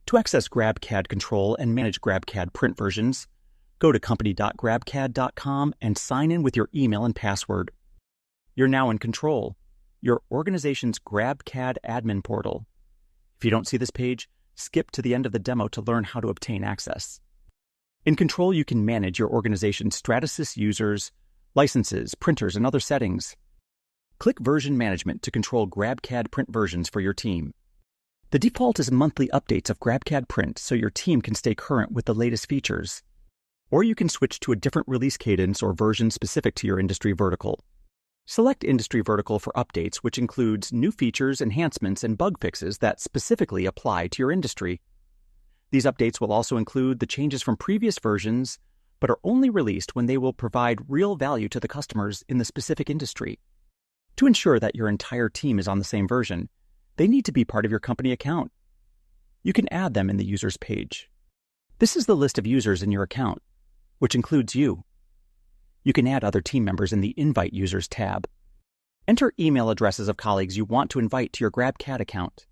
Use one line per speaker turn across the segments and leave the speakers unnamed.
To access GrabCAD Control and manage GrabCAD Print versions, go to company.grabcad.com and sign in with your email and password. You're now in Control, your organization's GrabCAD admin portal. If you don't see this page, skip to the end of the demo to learn how to obtain access. In Control, you can manage your organization's Stratasys users, licenses, printers, and other settings. Click Version Management to control GrabCAD Print versions for your team. The default is monthly updates of GrabCAD Print so your team can stay current with the latest features. Or you can switch to a different release cadence or version specific to your industry vertical. Select Industry Vertical for updates, which includes new features, enhancements, and bug fixes that specifically apply to your industry. These updates will also include the changes from previous versions, but are only released when they will provide real value to the customers in the specific industry. To ensure that your entire team is on the same version, they need to be part of your company account. You can add them in the Users page. This is the list of users in your account, which includes you. You can add other team members in the Invite Users tab. Enter email addresses of colleagues you want to invite to your GrabCAD account.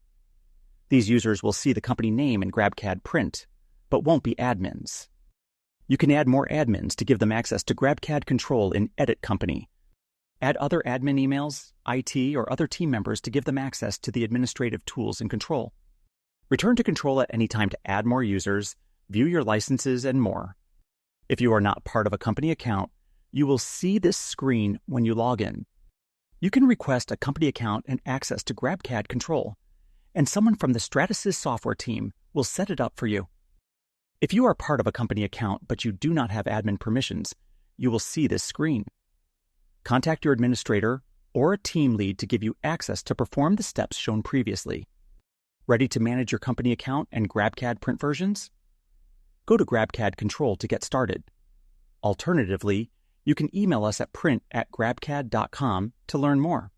These users will see the company name in GrabCAD Print, but won't be admins. You can add more admins to give them access to GrabCAD Control in Edit Company. Add other admin emails, IT, or other team members to give them access to the administrative tools in Control. Return to Control at any time to add more users, view your licenses, and more. If you are not part of a company account, you will see this screen when you log in. You can request a company account and access to GrabCAD Control, and someone from the Stratasys software team will set it up for you. If you are part of a company account but you do not have admin permissions, you will see this screen. Contact your administrator or a team lead to give you access to perform the steps shown previously. Ready to manage your company account and GrabCAD Print versions? Go to GrabCAD Control to get started. Alternatively, you can email us at print@grabcad.com to learn more.